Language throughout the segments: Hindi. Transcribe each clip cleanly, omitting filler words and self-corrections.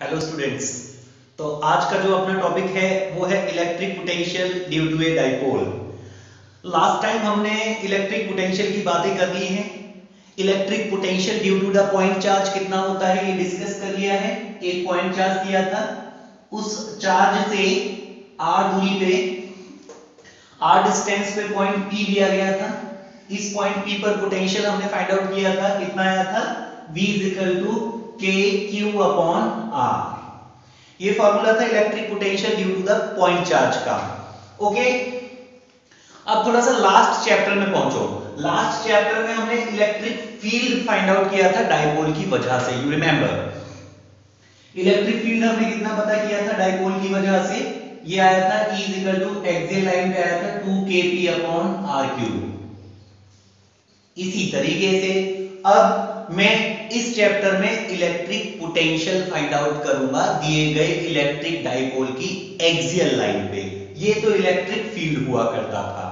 Hello students. तो आज का जो अपना टॉपिक है वो है electric potential due to a dipole. Last time हमने इलेक्ट्रिक पोटेंशियल की बातें कर ली हैं। Electric potential due to the point charge कितना होता है ये डिस्कस कर लिया है। एक पॉइंट चार्ज दिया था, उस चार्ज से r दूरी पे r डिस्टेंस पे पॉइंट P दिया गया था। इस पॉइंट P पर पोटेंशियल हमने फाइंड आउट किया था, कितना आया था V kq अपॉन r। ये फॉर्मूला था electric potential due to the point charge का। ओके, अब थोड़ा सा लास्ट चैप्टर में पहुंचो। लास्ट चैप्टर में हमने इलेक्ट्रिक फील्ड फाइंड आउट किया था डाइपोल की वजह से। यू रिमेंबर इलेक्ट्रिक फील्ड हमने कितना पता किया था डाइपोल की वजह से? ये आया था E एक्सियल लाइन पे आया था 2kp अपॉन r क्यूब। इसी तरीके से अब मैं इस चैप्टर में इलेक्ट्रिक पोटेंशियल फाइंड आउट करूंगा दिए गए इलेक्ट्रिक डाइपोल की एक्सियल लाइन पे। ये तो इलेक्ट्रिक फील्ड हुआ करता था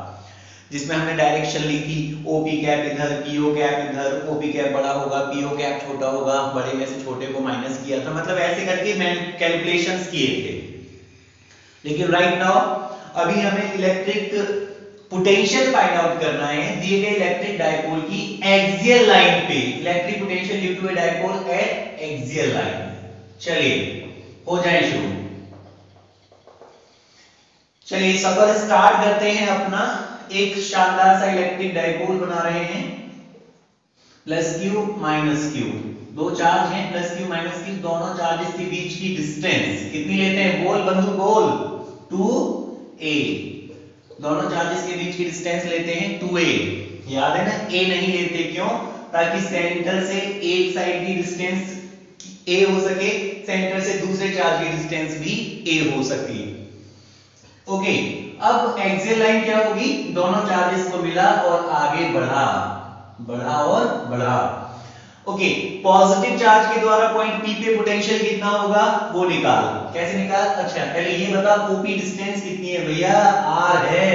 जिसमें हमने डायरेक्शन लिखी, OP कैप इधर, PO कैप इधर, OP कैप बड़ा होगा, PO कैप छोटा होगा, बड़े में से छोटे को माइनस किया था, मतलब ऐसे करके मैंने कैलकुलेशंस किए थे। लेकिन राइट नाउ अभी हमें इलेक्ट्रिक पोटेंशियल फाइंड आउट करना है दिए गए इलेक्ट्रिक डाइपोल की एक्सियल लाइन पे। Electric potential due to a dipole at axial line. चलिए हो जाए शुरू। चलिए सफर स्टार्ट करते हैं अपना। एक शानदार सा इलेक्ट्रिक डाइपोल बना रहे हैं, प्लस क्यू माइनस क्यू। दो चार्ज हैं, प्लस क्यू माइनस क्यू। दोनों चार्जेस के बीच की डिस्टेंस कितनी लेते हैं? बोल बंधु बोल। 2a। दोनों चार्जेस के बीच की डिस्टेंस लेते हैं 2a। याद है ना, a नहीं लेते, क्यों? ताकि सेंटर से एक साइड की डिस्टेंस a हो सके, सेंटर से दूसरे चार्ज की डिस्टेंस भी a हो सके। ओके, अब एक्सियल लाइन क्या होगी? दोनों चार्जेस को मिला और आगे बढ़ा, बढ़ा और बढ़ा। ओके, पॉजिटिव चार्ज के द्वारा पॉइंट P पे पोटेंशियल कितना होगा वो निकाल। कैसे निकाल? अच्छा पहले ये बता, OP डिस्टेंस कितनी है भैया? r है।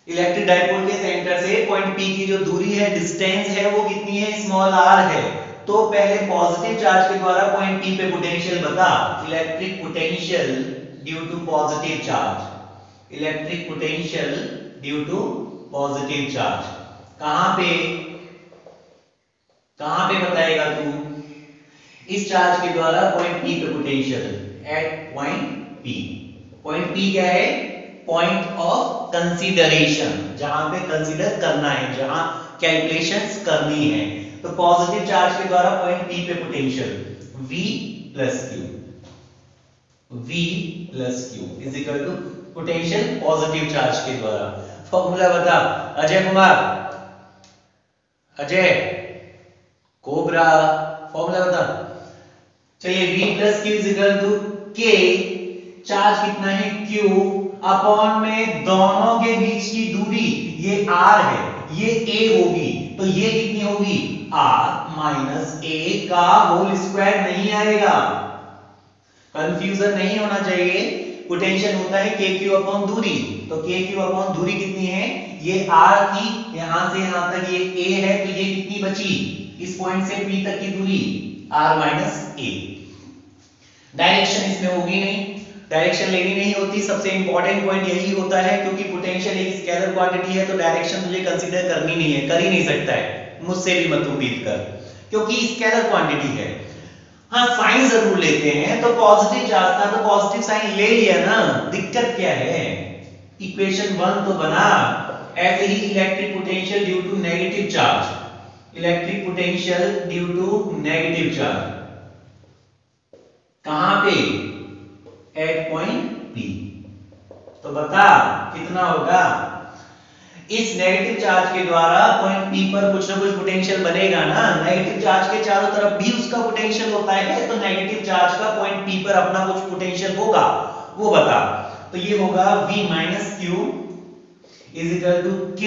इलेक्ट्रिक डाइपोल के सेंटर से पॉइंट P की जो दूरी है, डिस्टेंस है, वो कितनी है? स्मॉल r है। तो पहले पॉजिटिव चार्ज के द्वारा पॉइंट P पे पोटेंशियल बता। Electric potential due to positive charge. Electric potential due to positive charge कहां पे बताएगा तू? इस चार्ज के द्वारा पॉइंट P पे potential at point P। Point P क्या है? पॉइंट ऑफ कंसीडरेशन, जहां पे कंसीडर करना है, जहां कैलकुलेशंस करनी है। तो पॉजिटिव चार्ज के द्वारा पॉइंट P पे potential V plus Q। V plus Q is equal to potential positive charge के द्वारा। फॉर्मूला बता अजय कुमार, अजय कोबरा, फॉर्मूला बता। चलिए V plus Q is equal to K, charge कितना है? Q अपॉन में दोनों के बीच की दूरी, ये R है, ये A होगी, तो ये कितनी होगी? R माइनस A का होल स्क्वायर नहीं आएगा। कंफ्यूजन नहीं होना चाहिए। पोटेंशियल होता है kq अपॉन दूरी, तो kq अपॉन दूरी कितनी है? ये r थी, यहां से यहां तक ये a है, तो ये कितनी बची? इस पॉइंट से p तक की दूरी r माइनस a। डायरेक्शन इसमें होगी नहीं, डायरेक्शन लेनी नहीं होती। सबसे इंपॉर्टेंट पॉइंट यही होता है, क्योंकि पोटेंशियल एक स्केलर क्वांटिटी है, तो डायरेक्शन तुझे कंसीडर करनी नहीं है, कर ही नहीं सकता है। मुझसे भी मत उम्मीद कर, क्योंकि स्केलर क्वांटिटी है। हाँ साइन जरूर लेते हैं, तो पॉजिटिव चार्ज था तो पॉजिटिव साइन ले लिया ना, दिक्कत क्या है? इक्वेशन 1 तो बना। ऐसे ही electric potential due to negative charge. Electric potential due to negative charge कहां पे? At point P। तो बता कितना होगा? इस नेगेटिव चार्ज के द्वारा पॉइंट P पर कुछ ना कुछ पोटेंशियल बनेगा ना। नेगेटिव चार्ज के चारों तरफ भी उसका पोटेंशियल होता है, तो नेगेटिव चार्ज का पॉइंट P पर अपना कुछ पोटेंशियल होगा, वो बता। तो ये होगा V minus Q is equal to K।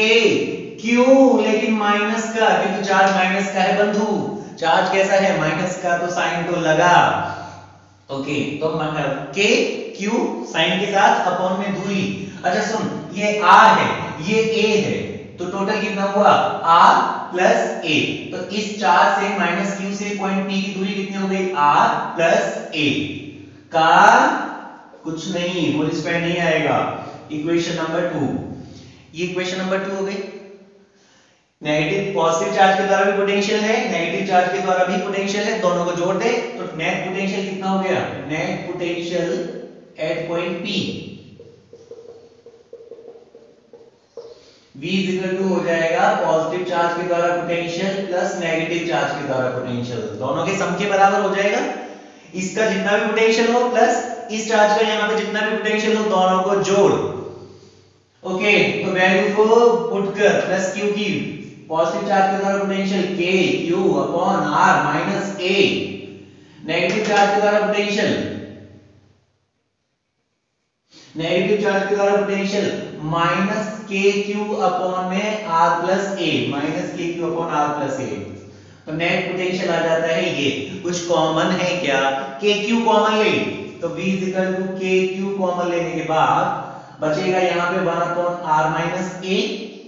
क्यों? लेकिन माइनस का, क्योंकि चार्ज माइनस का है बंधु। चार्ज कैसा है? माइनस का, तो साइन तो लगा। ओके, तो K Q साइन के साथ अपॉन में दूरी। अच्छा सुन, ये R है, ये A है, तो टोटल कितना हुआ r प्लस a। तो इस चार्ज से माइनस q से पॉइंट p की दूरी कितनी हो गई r प्लस a का कुछ नहीं, होल स्क्वायर नहीं आएगा। इक्वेशन नंबर 2, ये इक्वेशन नंबर 2 हो गई। नेगेटिव पॉजिटिव चार्ज के द्वारा भी पोटेंशियल है, नेगेटिव चार्ज के द्वारा भी पोटेंशियल है, दोनों को जोड़ दे तो नेट पोटेंशियल कितना हो गया, net potential at point P V is equal to हो जाएगा पॉजिटिव चार्ज के द्वारा पोटेंशियल प्लस नेगेटिव चार्ज के द्वारा पोटेंशियल, दोनों के सम के बराबर हो जाएगा। इसका जितना भी पोटेंशियल हो प्लस इस चार्ज का यहां पे जितना भी पोटेंशियल हो, दोनों को जोड़। ओके, तो वैल्यू को पुट कर प्लस q की पॉजिटिव चार्ज के द्वारा potential k q upon r minus a, negative charge के द्वारा पोटेंशियल, नेगेटिव चार्ज के द्वारा potential minus k q upon में r plus a, minus k q upon r plus a। तो नेट पोटेंशियल आ जाता है ये, कुछ कॉमन है क्या, k q कॉमन ले तो v is equal to k q common लेने के बाद बचेगा यहाँ पे 1 अपॉन r माइनस a,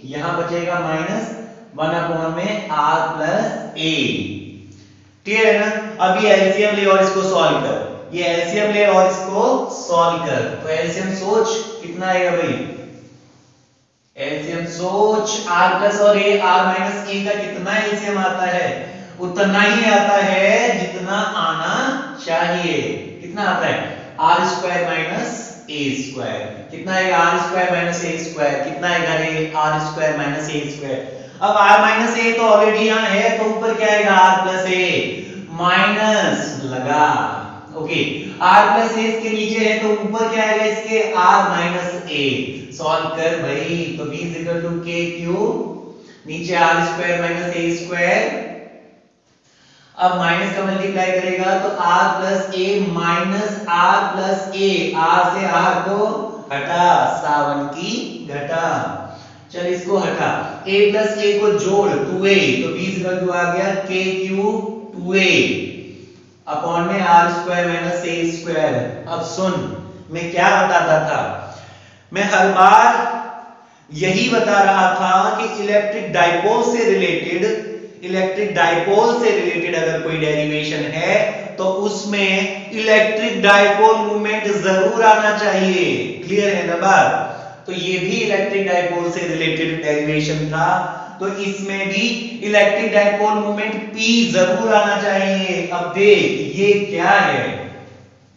यहाँ बचेगा माइनस 1 अपॉन में r प्लस a। क्लियर है ना। अब ये एलसीएम ले और इसको सॉल्व कर, ये एलसीएम ले और इसको सॉल्व कर। तो एलसीएम सोच कितना आएगा भाई, एलसीएम सोच r प्लस और a, r माइनस a का कितना एलसीएम आता है, उतना ही आता है जितना आना चाहिए। कितना आता है, r square minus a square, कितना आएगा r square minus a square, कितना आएगा रे r square minus a square. अब r माइनस a तो ऑलरेडी यहाँ है, तो ऊपर क्या आएगा r प्लस a माइनस लगा। ओके, r प्लस a इसके नीचे है तो ऊपर क्या आएगा इसके r माइनस a। सॉल्व कर भाई, तो v is equal to k q, नीचे r square minus a square, अब माइनस का मल्टीप्लाई करेगा तो r plus a minus r plus a, r से r को हटा, सावन की घटा, चल इसको हटा, a प्लस a को जोड़ 2a, तो v इज इक्वल टू आ गया k q 2a अपॉन में r square minus a square. अब सुन, मैं क्या बताता था, मैं हर बार यही बता रहा था कि इलेक्ट्रिक डाइपोल से रिलेटेड, इलेक्ट्रिक डाइपोल से रिलेटेड अगर कोई डेरिवेशन है तो उसमें इलेक्ट्रिक डाइपोल मूवमेंट जरूर आना चाहिए। क्लियर है ना बात। तो ये भी इलेक्ट्रिक डाइपोल से रिलेटेड डेरिवेशन था, तो इसमें भी इलेक्ट्रिक डाइपोल मूवमेंट P जरूर आना चाहिए। अब देख ये क्या है,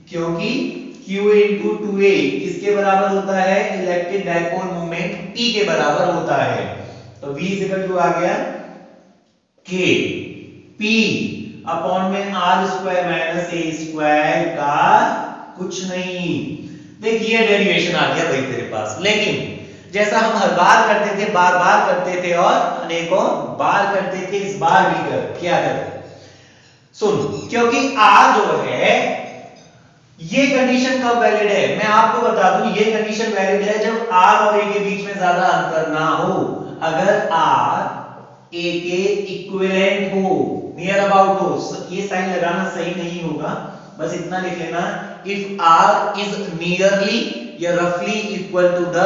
क्योंकि Q into 2a किसके बराबर होता है, इलेक्ट्रिक डाइपोल मूवमेंट P के बराबर होता है। तो V इक्वल टू आ गया K P अपॉन में r square minus a square का कुछ नहीं। देखिए डेरिवेशन आ गया भाई तेरे पास, लेकिन जैसा हम हर बार करते थे, बार बार करते थे और अनेकों बार करते थे, इस बार भी कर क्या करते, सुन, क्योंकि r जो है ये कंडीशन कब वैलिड है, मैं आपको बता दूं, ये कंडीशन वैलिड है जब r और a के बीच में ज्यादा अंतर ना हो। अगर r a के इक्विवेलेंट हो, नियर अबाउट हो, ये साइन लगाना सही नहीं होगा, बस इतना लिख लेना, इफ r इज नियरली या रफली इक्वल टू द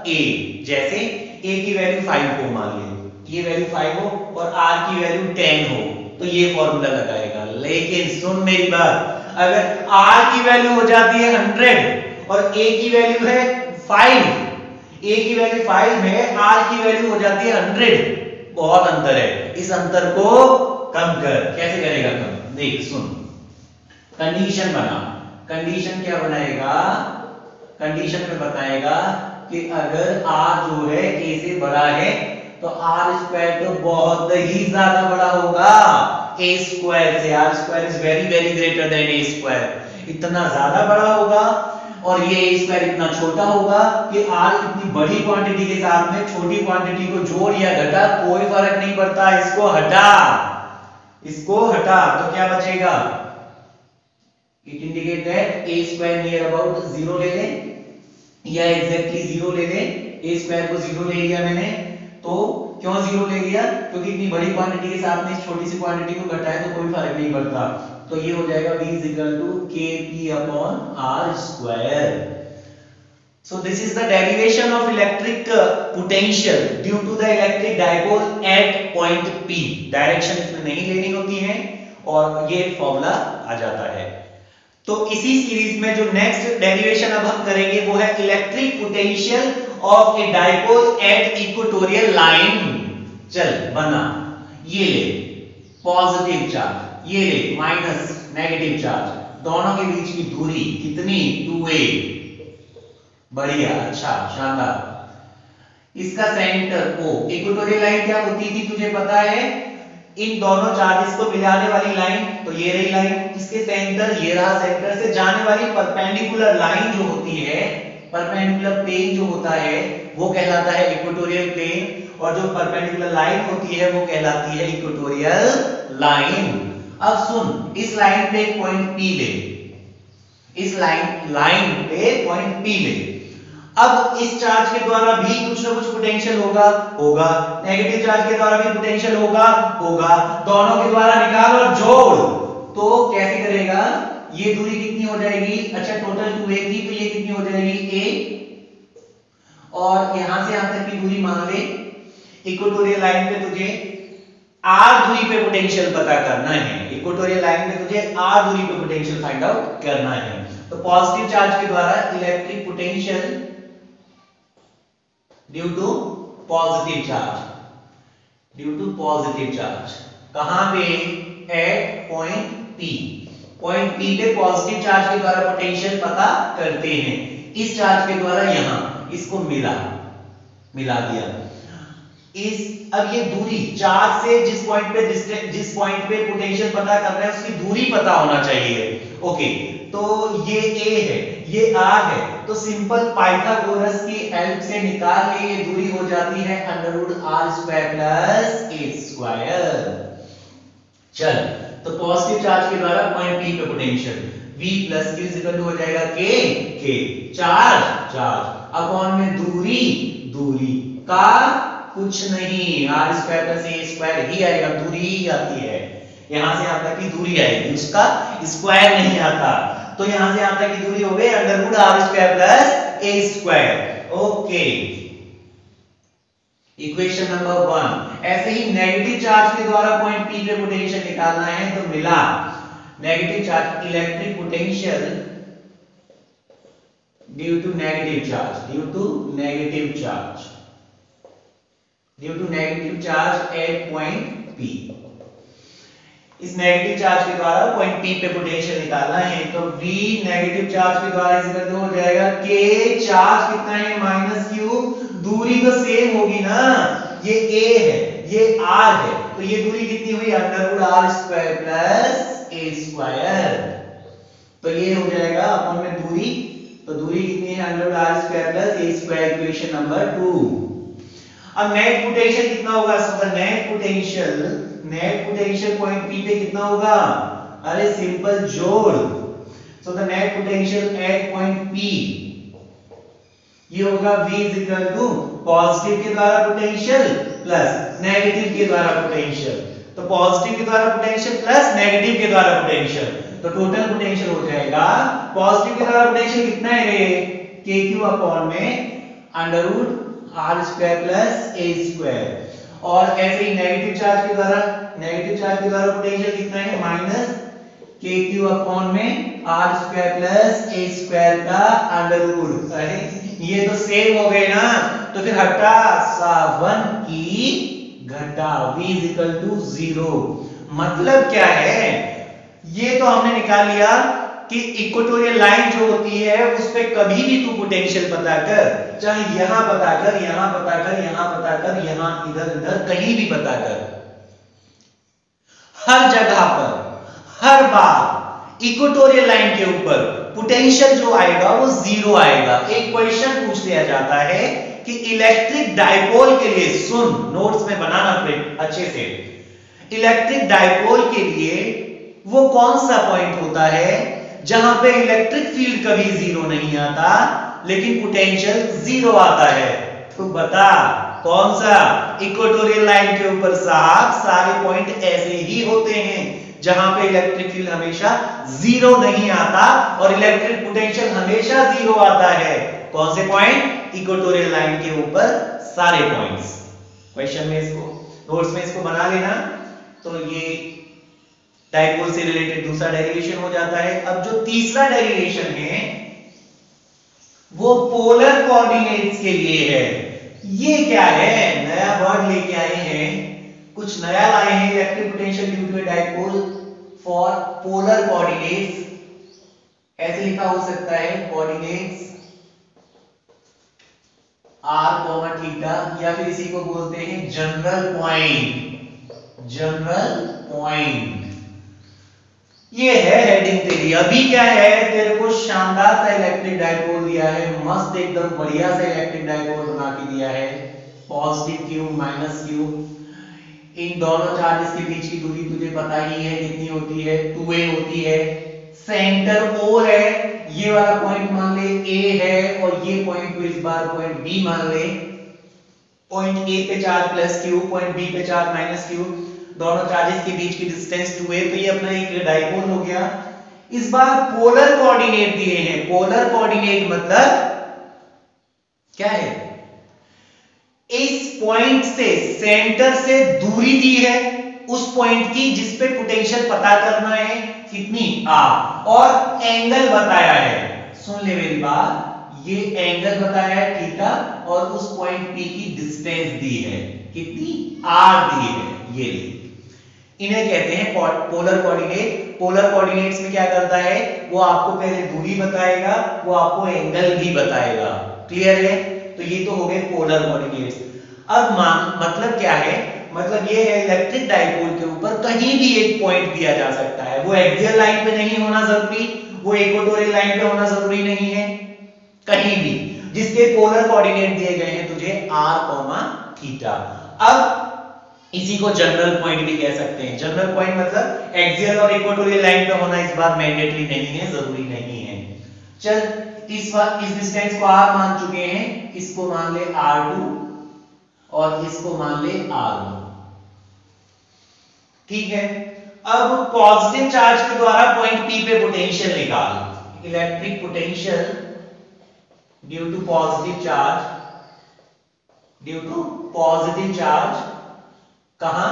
a, जैसे a की वैल्यू 5 हो, मान ले ये वैल्यू 5 हो और r की वैल्यू 10 हो, तो ये फॉर्मूला लगाएगा। लेकिन सुन मेरी बात, अगर r की वैल्यू हो जाती है 100 और a की वैल्यू है 5, a की वैल्यू 5 है, r की वैल्यू हो जाती है 100, बहुत अंतर है, इस अंतर को कम कर। कैसे करेगा कम, देख सुन, कंडीशन बना, कंडीशन क्या बनाएगा, कंडीशन में बताएगा कि अगर r जो है a से बड़ा है तो r स्क्वायर तो बहुत ही ज्यादा बड़ा होगा a स्क्वायर से, r square is very very greater than a square, इतना ज्यादा बड़ा होगा, और ये a स्क्वायर इतना छोटा होगा कि r इतनी बड़ी क्वांटिटी के साथ में छोटी क्वांटिटी को जोड़ या घटा कोई फर्क नहीं पड़ता, इसको हटा, इसको हटा, तो क्या बचेगा, it indicate that a square near about 0 ले ले या एग्जैक्टली 0 ले ले, a स्क्वायर को 0 ले लिया मैंने, तो क्यों 0 ले लिया, क्योंकि इतनी बड़ी क्वांटिटी के साथ में इस छोटी सी क्वांटिटी को घटाएं तो कोई फर्क नहीं पड़ता, तो ये हो जाएगा v is equal to kp upon r square. So this is the derivation of electric potential due to the electric dipole at point P. Direction इसमें नहीं लेनी होती है और ये फॉर्मूला आ जाता है। तो इसी सीरीज में जो नेक्स्ट डेरिवेशन अब हम करेंगे वो है electric potential of A dipole eight equatorial line. चल बना, ये ले पॉजिटिव चार्ज, ये ले माइनस नेगेटिव चार्ज, दोनों के बीच की दूरी कितनी 2a। बढ़िया, अच्छा, शानदार। इसका सेंटर O, इक्वेटोरियल लाइन क्या होती थी तुझे पता है, इन दोनों चार्जेस को मिलाने वाली लाइन, तो ये रही लाइन, इसके सेंटर ये रहा, सेंटर से जाने वाली परपेंडिकुलर लाइन जो होती है, परपेंडिकुलर प्लेन जो होता है वो कहलाता है इक्वेटोरियल प्लेन, और जो परपेंडिकुलर लाइन होती है वो कहलाती है इक्वेटोरियल लाइन। अब सुन, इस लाइन पे एक पॉइंट P ले, इस लाइन पे पॉइंट P ले। अब इस चार्ज के द्वारा भी कुछ ना कुछ पोटेंशियल होगा, नेगेटिव चार्ज के द्वारा भी पोटेंशियल होगा, दोनों के द्वारा निकाल और जोड़, तो कैसे करेगा, ये दूरी कितनी हो जाएगी, अच्छा टोटल 2a थी तो ये कितनी हो जाएगी a, और यहां से यहां तक की दूरी मान ले, इक्वेटोरियल लाइन पे तुझे r दूरी पे पोटेंशियल पता करना है, इक्वेटोरियल लाइन पे तुझे r दूरी पे पोटेंशियल फाइंड आउट करना है। तो पॉजिटिव चार्ज के द्वारा electric potential due to positive charge, कहां पे, at point P, point P पे पॉजिटिव चार्ज के द्वारा पोटेंशियल पता करते हैं। इस चार्ज के द्वारा यहां इसको मिला दिया, अब ये दूरी चार्ज से जिस पॉइंट पे पोटेंशियल पता कर रहे हैं उसकी दूरी पता होना चाहिए। ओके, तो ये a है, ये r है, तो सिंपल पाइथागोरस की हेल्प से निकाल के ये दूरी हो जाती है √r² + a²। चल, तो पॉजिटिव चार्ज के द्वारा पॉइंट P पे पोटेंशियल V + Q हो जाएगा k, चार्ज अपॉन में दूरी का कुछ नहीं, r² + a² ही आएगा, दूरी ही आती है, यहां से यहां तक की दूरी आएगी, उसका स्क्वायर नहीं आता, तो यहां से यहां तक की दूरी हो गई √r² + a²। Okay, equation number 1। ऐसे ही नेगेटिव चार्ज के द्वारा पॉइंट P पे पोटेंशियल निकालना है, तो मिला negative charge, electric potential due to negative charge at point P। इस नेगेटिव चार्ज के द्वारा पॉइंट P पे पोटेंशियल निकालना है, तो V नेगेटिव चार्ज के द्वारा इस इक्वल हो जाएगा K, चार्ज कितना है -Q, दूरी तो सेम होगी ना, ये A है, ये R है, तो ये दूरी कितनी हुई √r² + a²। तो ये हो जाएगा अपन में दूरी, तो दूरी कितनी है √r² + a², इक्वेशन नंबर 2। अब नेट पोटेंशियल कितना होगा, so net potential point P पे कितना होगा, अरे सिंपल जोड़, so the net potential at point P ये होगा V पॉजिटिव के द्वारा पोटेंशियल प्लस नेगेटिव के द्वारा पोटेंशियल, तो पॉजिटिव के द्वारा पोटेंशियल प्लस नेगेटिव के द्वारा पोटेंशियल, तो टोटल पोटेंशियल हो जाएगा, पॉजिटिव के द्वारा पोटेंशियल कितना है रे, kq अपॉन में √r² + a², और ऐसे ही नेगेटिव चार्ज के द्वारा पोटेंशियल कितना है -kq अपॉन में r² + a² का √, अरे ये तो सेम हो गए ना, तो फिर हटा 1 की घटा, v 0। मतलब क्या है, ये तो हमने निकाल लिया कि इक्वेटोरियल लाइन जो होती है उस पे कभी भी तू पोटेंशियल पता कर, चाहे यहां पता कर, यहां पता कर, यहां पता कर, यहां इधर कहीं भी पता कर, हर जगह पर हर बार इक्वेटोरियल लाइन के ऊपर पोटेंशियल जो आएगा वो 0 आएगा। एक क्वेश्चन पूछ लिया जाता है कि इलेक्ट्रिक डाइपोल के लिए, सुन नोट्स में बनाना अच्छे से, इलेक्ट्रिक डाइपोल के लिए वो कौन सा पॉइंट होता है जहां पे इलेक्ट्रिक फील्ड कभी 0 नहीं आता लेकिन पोटेंशियल 0 आता है, तो बता कौन सा। इक्वेटोरियल लाइन के ऊपर साहब सारे पॉइंट ऐसे ही होते हैं जहां पे इलेक्ट्रिक फील्ड हमेशा 0 नहीं आता और इलेक्ट्रिक पोटेंशियल हमेशा 0 आता है। कौन से पॉइंट? इक्वेटोरियल लाइन के ऊपर सारे पॉइंट्स। क्वेश्चन में इसको नोट्स में इसको बना लेना। तो ये डाइपोल से रिलेटेड दूसरा डेरिवेशन हो जाता है। अब जो तीसरा डेरिवेशन है वो पोलर कोऑर्डिनेट्स के लिए है। ये क्या है? नया वर्ड लेके आए हैं, कुछ नया लाए हैं। Electric potential due to a dipole for polar coordinates, ऐसे लिखा हो सकता है कोऑर्डिनेट्स r, थीटा, या फिर इसी को बोलते हैं जनरल पॉइंट। जनरल पॉइंट ये है हेडिंग तेरी। अभी क्या है, तेरे को शानदार सा इलेक्ट्रिक डाइपोल दिया है, मस्त एकदम बढ़िया सा इलेक्ट्रिक डाइपोल बना के दिया है। पॉजिटिव क्यू माइनस क्यू, इन दोनों चार्जेस के बीच की दूरी तुझे पता ही है कितनी होती है, 2a होती है। सेंटर O है, ये वाला पॉइंट मान ले A है, और ये पॉइंट को इस बार पॉइंट B मान ले। पॉइंट A पे charge plus Q, point B पे चार्ज माइनस Q, दोनों चार्जेस के बीच की डिस्टेंस 2a। तो ये अपना एक डाइपोल हो गया। इस बार पोलर कोऑर्डिनेट दिए हैं। पोलर कोऑर्डिनेट मतलब क्या है? इस पॉइंट से, सेंटर से दूरी दी है उस पॉइंट की जिस पे पोटेंशियल पता करना है, कितनी r, और एंगल बताया है। सुन ले मेरी बात, ये एंगल बताया है थीटा, और उस पॉइंट P की डिस्टेंस दी है, कितनी? r दी है। ये इन्हें कहते हैं पोलर कोऑर्डिनेट। पोलर कोऑर्डिनेट्स में क्या करता है, वो आपको पहले दूरी बताएगा, वो आपको एंगल भी बताएगा। क्लियर है? तो ये तो हो गए पोलर कोऑर्डिनेट्स। अब मतलब क्या है? मतलब ये है इलेक्ट्रिक डाइपोल के ऊपर कहीं भी एक पॉइंट दिया जा सकता है। वो एक्सियल लाइन पे नहीं होना जरूरी, वो इक्वेटोरियल लाइन पे होना जरूरी नहीं है, कहीं भी जिसके पोलर कोऑर्डिनेट दिए गए हैं तुझे r, थीटा। अब इसी को जनरल पॉइंट भी कह सकते हैं। जनरल पॉइंट मतलब एक्सियल और इक्वेटोरियल लाइन पे होना इस बार मैंडेटरी नहीं है, जरूरी नहीं है। चल इस डिस्टेंस को r मान चुके हैं, इसको मान ले r2 और इसको मान ले r1। ठीक है। अब पॉजिटिव चार्ज के द्वारा पॉइंट P पे पोटेंशियल निकाल। Electric potential due to positive charge, due to positive charge कहां?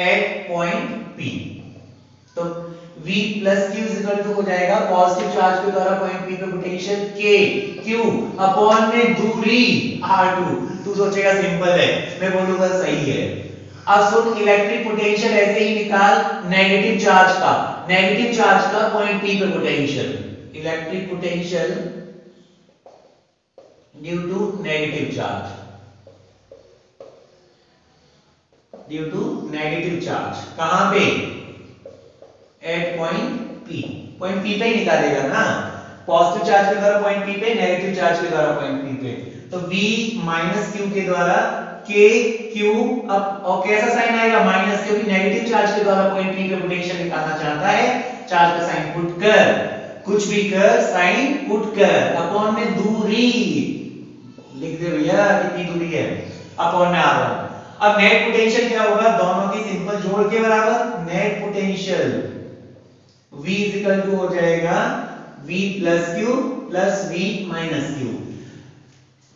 At point P। तो V plus Q equal to हो जाएगा पॉजिटिव चार्ज के द्वारा पॉइंट P पे पोटेंशियल K Q अपॉन में दूरी R2। तू सोचेगा सिंपल है, मैं बोलूंगा सही है। अब सुन, इलेक्ट्रिक पोटेंशियल ऐसे ही निकाल नेगेटिव चार्ज का, नेगेटिव चार्ज का पॉइंट P पे potential. Electric potential due to negative charge, due to negative charge कहां पे? At point P। Point P पे ही निकालेगा ना, पॉजिटिव चार्ज के द्वारा पॉइंट P पे, नेगेटिव चार्ज के द्वारा पॉइंट P पे। तो V माइनस Q के द्वारा K Q, अब और कैसा साइन आएगा? माइनस, क्योंकि नेगेटिव चार्ज के द्वारा पॉइंट P पे पोटेंशियल निकालना चाहता है। चार्ज का साइन पुट कर, कुछ भी कर, साइन पुट कर, अपॉन में दूरी लिख दे भैया, कितनी दूरी है, अपॉन में r1। अब नेट पोटेंशियल क्या होगा? दोनों की सिंपल जोड़ के बराबर net potential V equal to हो जाएगा V plus Q plus V minus Q।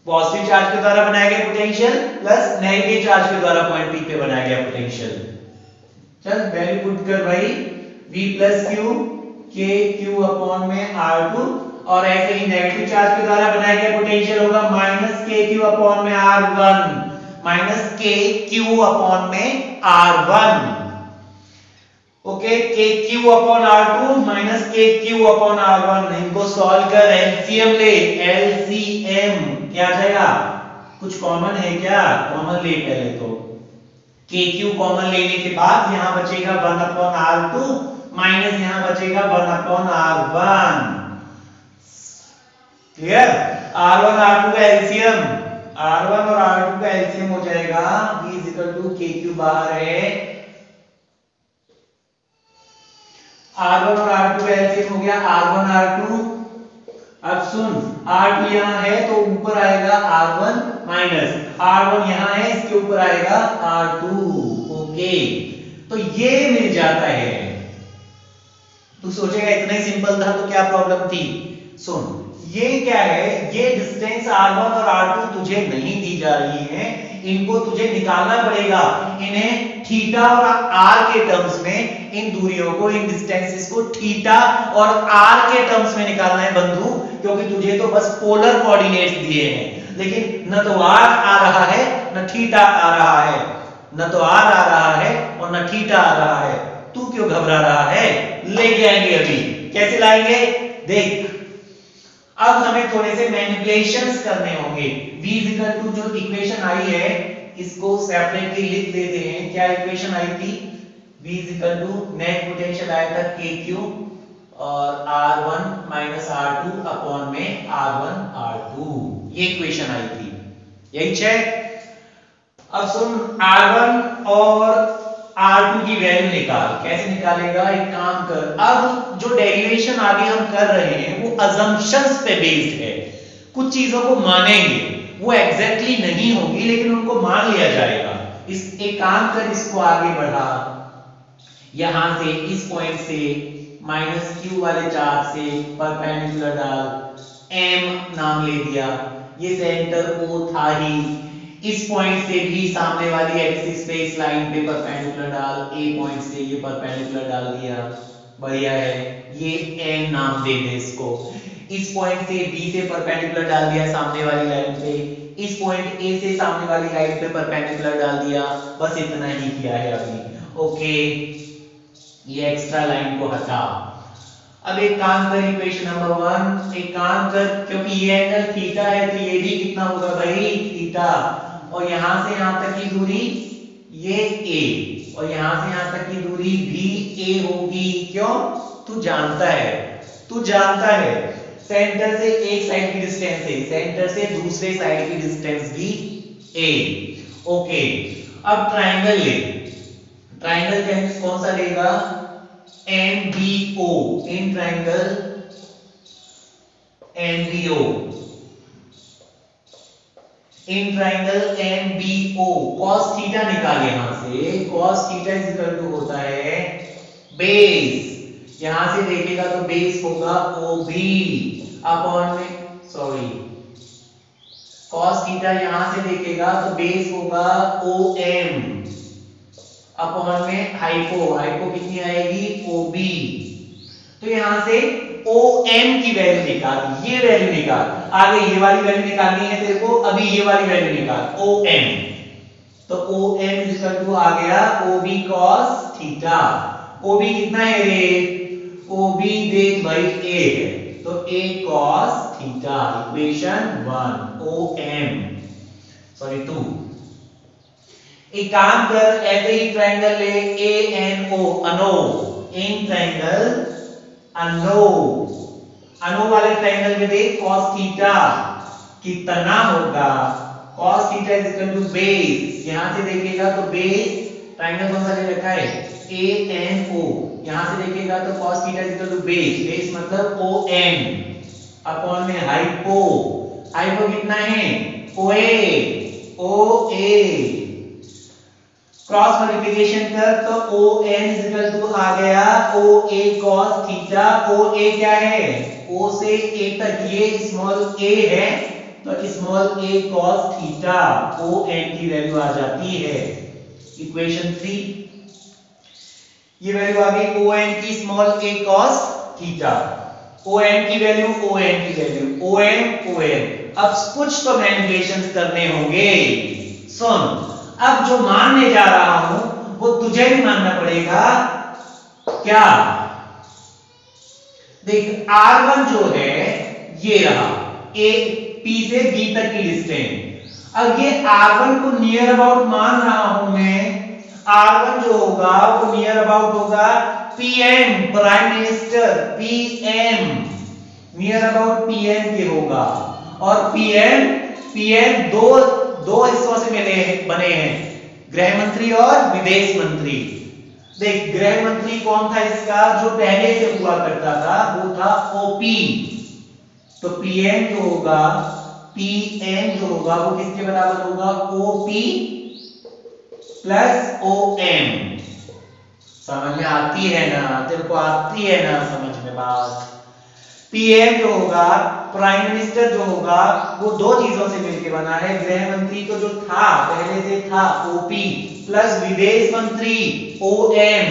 Positive charge के द्वारा बनाया गया पोटेंशियल प्लस नेगेटिव चार्ज के द्वारा पॉइंट P पे बनाया गया पोटेंशियल। चल वैल्यू पुट कर भाई, V plus Q K Q upon में R2, और ऐसे ही नेगेटिव चार्ज के द्वारा बनाया गया पोटेंशियल होगा माइनस K Q अपॉन में R1, minus K Q upon में R1। Okay, K Q upon R2 minus K Q upon R1। इनको सॉल्व कर, एलसीएम ले, एलसीएम क्या आ जाएगा? कुछ कॉमन है क्या? कॉमन ले पहले तो। K Q कॉमन लेने के बाद यहां बचेगा 1 अपॉन R2 माइनस यहां बचेगा 1 upon R1। Clear? R1 R2 का एलसीएम, R1 और R2 का एलसीएम हो जाएगा V equal to K Q बाहर है, R1 और R2 का एलसीएम हो गया R1 R2। अब सुन, R2 यहां है तो ऊपर आएगा R1 माइनस R1 यहां है, इसके ऊपर आएगा R2। ओके, तो ये मिल जाता है। तू सोचेगा इतना ही सिंपल था तो क्या प्रॉब्लम थी? सुन, ये क्या है, ये डिस्टेंस r1 और r2 तुझे नहीं दी जा रही है, इनको तुझे निकालना पड़ेगा। इन्हें थीटा और r के टर्म्स में, इन दूरियों को, इन डिस्टेंसेस को थीटा और r के टर्म्स में निकालना है बंधु, क्योंकि तुझे तो बस पोलर कोऑर्डिनेट्स दिए हैं, लेकिन न तो r आ रहा है न थीटा आ रहा है, न तो r आ रहा है और न थीटा आ रहा है। तू क्यों घबरा रहा है? लेके आएंगे अभी। कैसे लाएंगे देख। अब हमें थोड़े से मैनिपुलेशंस करने होंगे। v इक्वल टू जो इक्वेशन आई है इसको सेपरेटली लिख देते हैं। क्या इक्वेशन आई थी? v equal to net potential आया था kq और r1 माइनस r2 अपॉन में r1 r2, ये इक्वेशन आई थी, यही है। अब सुन, r1 और R2 की वैल्यू निकाल। कैसे निकालेगा? एक काम कर, अब जो डेरिवेशन आगे हम कर रहे हैं वो अजम्पशंस पे बेस्ड है। कुछ चीजों को मानेंगे, वो एग्जैक्टली नहीं होगी लेकिन उनको मान लिया जाएगा। एक काम कर, इसको आगे बढ़ा, यहां से इस पॉइंट से माइनस q वाले चार्ज से परपेंडिकुलर डाल, m नाम ले दिया, ये सेंटर O था ही, इस पॉइंट से भी सामने वाली एक्सिस पे इस लाइन पे परपेंडिकुलर डाल, ए पॉइंट से ये परपेंडिकुलर डाल दिया, बढ़िया है। ये एन नाम दे दे इसको। इस पॉइंट से बी से परपेंडिकुलर डाल दिया सामने वाली लाइन पे, इस पॉइंट ए से सामने वाली लाइन पे परपेंडिकुलर डाल दिया, बस इतना ही किया है अभी। ओके, ये एक्स्ट्रा लाइन को हटा। अब एक काम कर, इक्वेशन नंबर 1 एक काम कर, क्योंकि ये एंगल थीटा है तो ये भी कितना होगा भाई? थीटा। और यहां से यहां तक की दूरी ये a, और यहां से यहां तक की दूरी भी a होगी। क्यों? तू जानता है सेंटर से एक साइड की डिस्टेंस है, सेंटर से दूसरे साइड की डिस्टेंस भी a। ओके, अब ट्रायंगल ले। ट्रायंगल कौन सा लेगा? NBO, in triangle NBO, in triangle NBO cos theta निकाल यहां से। cos theta is equal to होता है बेस, यहां से देखेगा तो बेस होगा OB अपॉन में, सॉरी, cos थीटा यहां से देखेगा तो बेस होगा OM अपॉन में हाइपो कितनी आएगी? OB। तो यहां से OM की वैल्यू निकाल, ये वैल्यू निकाल। आगे ये वाली वैल्यू निकालनी है तेरे को, अभी ये वाली वैल्यू निकाल, OM। तो OM इक्वल टू आ गया OB cos थीटा। OB कितना है रे? OB देख भाई A है, तो A cos theta, equation 1, OM, sorry 2। एक काम कर, ऐसे ही ट्रायंगल ले ANO, अनो, इन ट्रायंगल अनो वाले ट्रायंगल में देख cos थीटा कितना होगा? cos theta is equal to base, यहां से देखेगा तो बेस, ट्रायंगल कौन सा ले रखा है? ANO, यहां से देखेगा तो cos theta is equal to base मतलब ON अपॉन में हाइपो कितना है? OA क्रॉस मल्टीप्लिकेशन कर तो ON इज इक्वल टू आ गया OA cos थीटा। OA क्या है? O से A तक ये स्मॉल a है, तो small a cos theta, ON की वैल्यू आ जाती है इक्वेशन 3। ये वैल्यू आ गई ON की small a cos theta. ON की वैल्यू ON। अब कुछ तो मैनिपुलेशंस करने होंगे। सुन, अब जो मानने जा रहा हूं वो तुझे भी मानना पड़ेगा। क्या? देख, R1 जो है ये रहा, P से B तक की डिस्टेंस। अब ये R1 को नियर अबाउट मान रहा हूं मैं। R1 जो होगा वो नियर अबाउट होगा PM, prime minister, PM near about PM के होगा। और PM दो हिस्सों से बने हैं, गृह मंत्री और विदेश मंत्री। देख, गृह मंत्री कौन था इसका? जो पहले से हुआ करता था वो था OP। तो PM जो होगा वो किसके बराबर होगा? OP plus OM। समझ में आती है ना? तेरे को आती है ना समझ में बात? PM जो होगा प्राइम मिनिस्टर जो होगा वो दो चीजों से मिलकर बना है। गृह मंत्री तो जो था पहले से था ओपी प्लस विदेश मंत्री ओएम।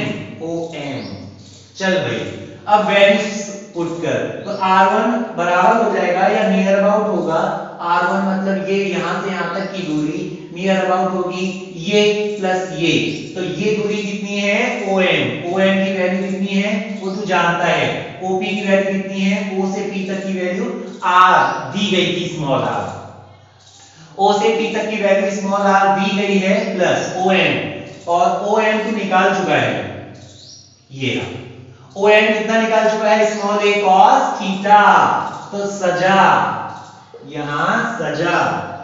चल भाई अब वैल्यूज पुट कर, तो R1 बराबर हो जाएगा या नियर अबाउट होगा, R1 मतलब ये यहां से यहां तक की दूरी, नियर अबाउट होगी ये प्लस ये, तो ये दूरी कितनी है OM की वैल्यू कितनी है वो तू जानता है, OP की वैल्यू कितनी है, O से P तक की वैल्यू R दी गई थी स्मॉल r, O से P तक की वैल्यू स्मॉल r दी गई है प्लस OM, और OM तू निकाल चुका है, ये OM कितना निकाल चुका है स्मॉल a cos थीटा, तो सजा यहां सजा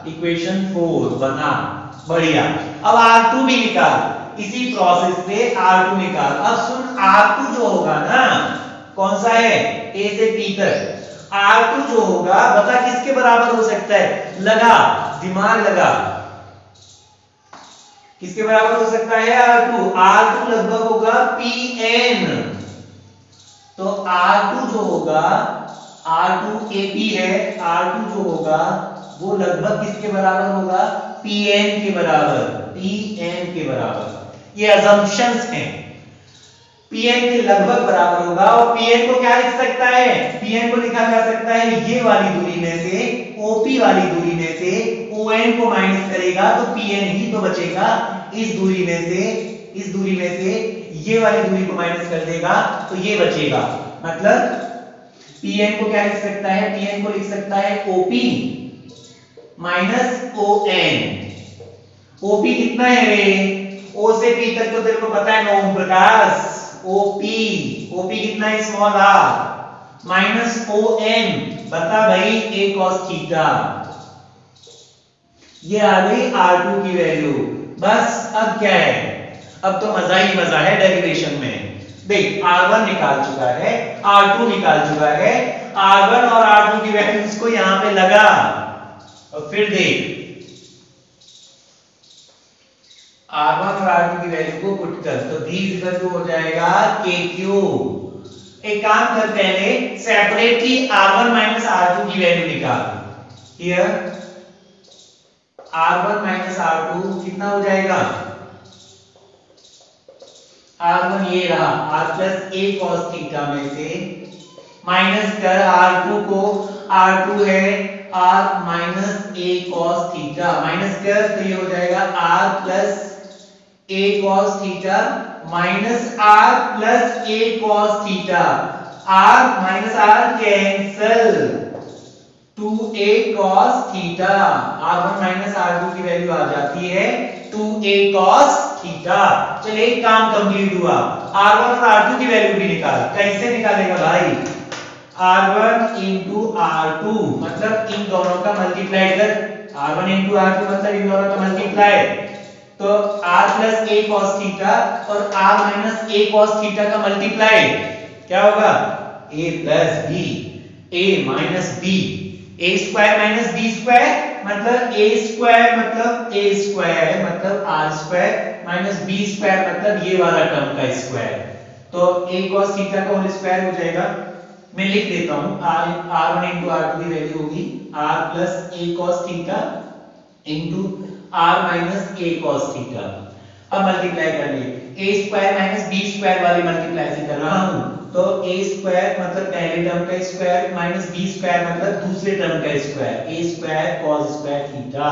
इक्वेशन 4 बना, बढ़िया। अब R2 भी निकाल, इसी प्रोसेस से R2 निकाल। अब सुन R2 जो होगा ना कौन सा है A से P तक, R2 जो होगा बता किसके बराबर हो सकता है, लगा दिमाग लगा, किसके बराबर हो सकता है R2 लगभग होगा PN, तो R2 जो होगा R2 AP है, R2 जो होगा वो लगभग किसके बराबर होगा PN के बराबर। ये अजम्पशंस हैं, PN के लगभग बराबर होगा, और PN को क्या लिख सकता है, PN को लिखा जा सकता है ये वाली दूरी में से OP वाली दूरी में से ON को माइनस करेगा तो PN ही तो बचेगा, इस दूरी में से ये वाली दूरी को माइनस कर देगा तो ये बचेगा, मतलब Pn को क्या लिख सकता है, Pn को लिख सकता है OP माइनस ON। OP कितना है रे, O से P तक तो तेरे को पता है ओम प्रकाश, OP कितना है स्मॉल r माइनस ON, बता भाई a cos थीटा, ये आ गई R2 की वैल्यू। बस अब क्या है, अब तो मजा ही मजा है डेरिवेशन में। देख R1 निकाल चुका है, R2 निकाल चुका है, R1 और R2 की वैल्यूज को यहां पे लगा, और फिर देख R1 और R2 की वैल्यू को पुट कर, तो D इक्वल टू हो जाएगा KQ। एक काम कर, पहले सेपरेटली R1 माइनस R2 की वैल्यू निकाल, हियर R1 माइनस R2 कितना हो जाएगा, R1 ये रहा R plus a cos theta में से माइनस कर R2 को, R2 है R minus a cos theta, minus कर तो ये हो जाएगा R plus a cos theta minus R plus a cos theta, R minus R cancel, 2a cos theta, R1 minus R2 की वैल्यू आ जाती है 2a cos थीटा। चलिए एक काम कंप्लीट हुआ, R1 और R2 की वैल्यू भी निकाल, कैसे निकालेगा भाई, R1 इंटू R2 मतलब इन दोनों का मल्टीप्लाई कर, R1 इंटू R2 मतलब इन दोनों का मल्टीप्लाई, तो R plus a cos theta और R minus a cos theta का मल्टीप्लाई क्या होगा, a plus b, a minus b, a square minus b square मतलब a स्क्वायर मतलब a स्क्वायर मतलब r square minus b square मतलब ये वाला टर्म का स्क्वायर, तो a cos थीटा का होल स्क्वायर हो जाएगा। मैं लिख देता हूं, R1 इंटू R2 की वैल्यू होगी R plus a cos theta into R minus a cos theta. अब मल्टीप्लाई कर लिए, a square minus b square वाली मल्टीप्लाई से कर रहा हूं, तो a स्क्वायर मतलब पहले टर्म का स्क्वायर माइनस b स्क्वायर मतलब दूसरे टर्म का square, a square cos square theta.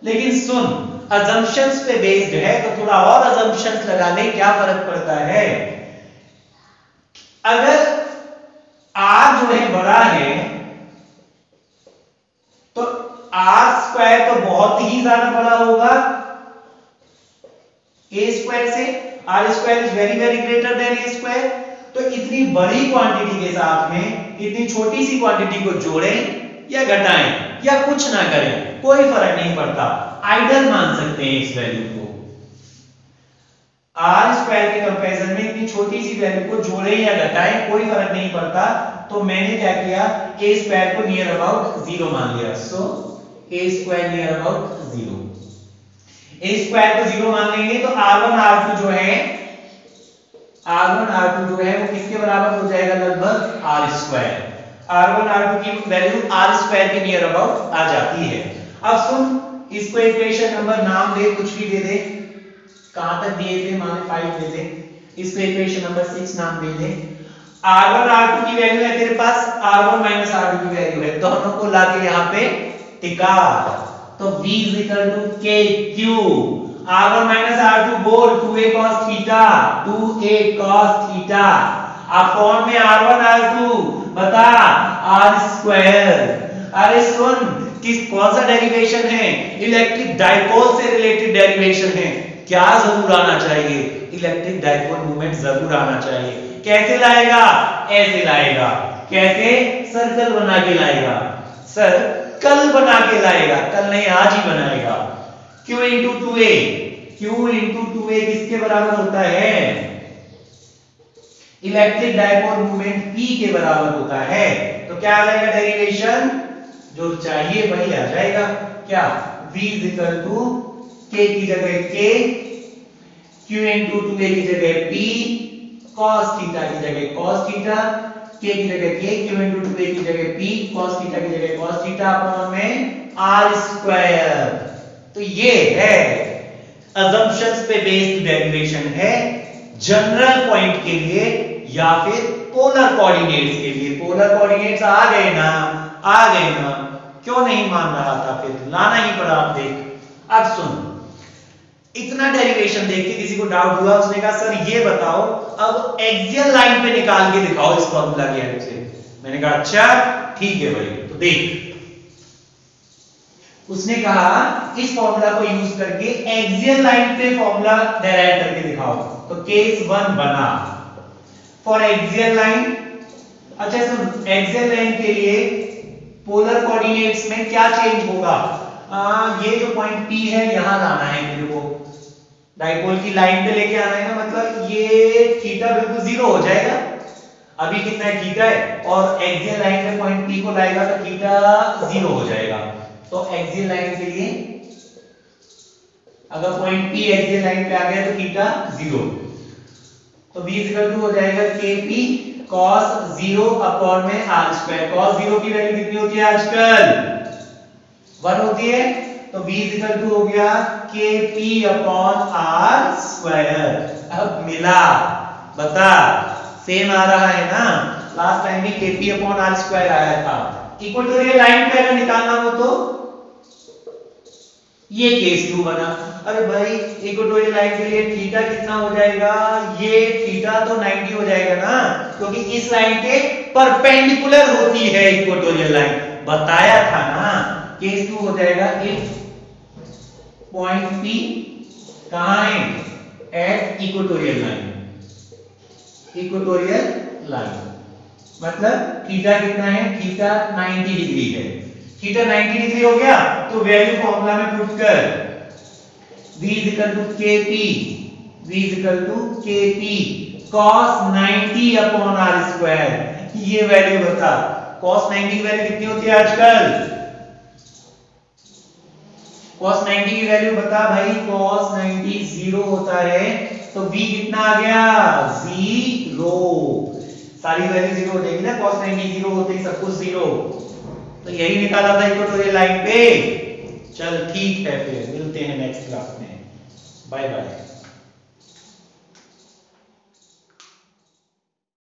लेकिन सुन अजम्पशंस पे बेस्ड है तो थोड़ा और अजम्पशंस लगा ले, क्या फर्क पड़ता है, अगर r जो है बड़ा है तो r स्क्वायर तो बहुत ही ज्यादा बड़ा होगा a स्क्वायर से, r square is very very greater than a square, तो इतनी बड़ी क्वांटिटी के साथ में इतनी छोटी सी क्वांटिटी को जोड़ें या घटाएं या कुछ ना करें कोई फर्क नहीं पड़ता, आइडल मान सकते हैं इस वैल्यू को, r स्क्वायर के कंपैरिजन में इतनी छोटी सी वैल्यू को जोड़ें या घटाएं कोई फर्क नहीं पड़ता, तो मैंने क्या किया a स्क्वायर को नियर अबाउट 0 मान लिया, सो a square near about 0, a square को 0 मान लेंगे तो R1 R2 जो है वो किसके बराबर हो जाएगा, लगभग R स्क्वायर। R1 R2 की वैल्यू R स्क्वायर के नियर अबाउट आ जाती है। अब सुन, इसको इक्वेशन नंबर नाम दे, कुछ भी दे दे, कहां तक दिए थे, माने 5 दे दे, इसको इक्वेशन नंबर 6 नाम दे दे। R1 R2 की वैल्यू है तेरे पास, R1 माइनस R2 की वैल्यू है, दोनों को लाके यहाँ पे टिका, तो V KQ, R1 minus R2 बोल 2a cos theta, 2a cos theta upon में R1 R2 बता R स्क्वायर। अरे सुन, किस कौन सा डेरिवेशन है, इलेक्ट्रिक डाइपोल से रिलेटेड डेरिवेशन है, क्या जरूर आना चाहिए, इलेक्ट्रिक डाइपोल मूवमेंट जरूर आना चाहिए। कैसे लाएगा, ऐसे लाएगा, कैसे, सर्कल बना के लाएगा, सर कल बना के लाएगा, कल नहीं आज ही बनाएगा। Q into 2a, Q into 2a किसके बराबर होता है, इलेक्ट्रिक डाइपोल मूवमेंट P के बराबर होता है। तो क्या आ जाएगा डेरिवेशन, जो चाहिए वही आ जाएगा, क्या, V इक्वल टू K की जगह K, Q इंटू 2a की जगह P, cos थीटा की जगह cos थीटा, K की जगह K, Q इंटू 2a की जगह P, cos थीटा की जगह cos थीटा अपॉन में R स्क्वायर। तो ये है assumptions पे बेस्ड डेरिवेशन है, जनरल पॉइंट के लिए या फिर पोलर कोऑर्डिनेट्स के लिए। पोलर कोऑर्डिनेट्स आ गए ना, आ गए ना, क्यों नहीं मान रहा था, फिर लाना ही पड़ा। आप देख, अब सुन, इतना डेरिवेशन देख के किसी को डाउट हुआ, उसने कहा सर ये बताओ अब एक्सियल लाइन पे निकाल के दिखाओ इस फॉर्मूला की हेल्प से। मैंने कहा अच्छा ठीक है भाई, तो देख, उसने कहा इस फॉर्मूला को यूज करके एक्सियल लाइन पे फॉर्मूला डेराइव करके दिखाओ। तो केस 1 बना फॉर एक्सियल लाइन। अच्छा सुन, एक्सियल लाइन के लिए पोलर कोऑर्डिनेट्स में क्या चेंज होगा, ये जो पॉइंट P है यहां लाना है मेरे को, डाइपोल की लाइन पे लेके आना है ना, मतलब ये थीटा बिल्कुल 0 हो जाएगा, अभी कितना है थीटा है, और एक्सियल लाइन पे पॉइंट P को लाएगा तो थीटा 0 हो जाएगा। तो एक्सियल लाइन के लिए अगर पॉइंट P एक्सियल लाइन पे आ गया तो थीटा 0, तो V इक्वल टू हो जाएगा KP cos 0 अपॉन में R स्क्वायर। cos 0 की वैल्यू कितनी होती है आजकल, 1 होती है, तो V इक्वल टू हो गया KP अपॉन R स्क्वायर। अब मिला, बता, सेम आ रहा है ना, लास्ट टाइम भी KP अपॉन R स्क्वायर आया था। इक्वेटोरियल लाइन पे अगर निकालना हो तो ये केस 2 बना। अरे भाई इक्वेटोरियल लाइन के लिए थीटा कितना हो जाएगा, ये थीटा तो 90 हो जाएगा ना, क्योंकि इस लाइन के परपेंडिकुलर होती है इक्वेटोरियल लाइन, बताया था ना। केस 2 हो जाएगा इफ पॉइंट P कहां है, at equatorial line, equatorial line मतलब थीटा कितना है, थीटा 90 डिग्री है। थीटा 90 डिग्री हो गया तो वैल्यू फॉर्मूला में पुट कर, V equal to KP, V equal to KP cos 90 upon R square. ये वैल्यू बता, cos 90 की वैल्यू कितनी होती है आजकल, cos 90 की वैल्यू बता भाई, cos 90 0 होता है, तो V कितना आ गया, 0, सारी वैल्यू 0 हो जाएगी ना, cos 90 0 होते ही सब कुछ 0, तो यही निकाला था इक्वेटोरियल लाइन पे। चल ठीक है, फिर मिलते हैं नेक्स्ट क्लास में, बाय बाय।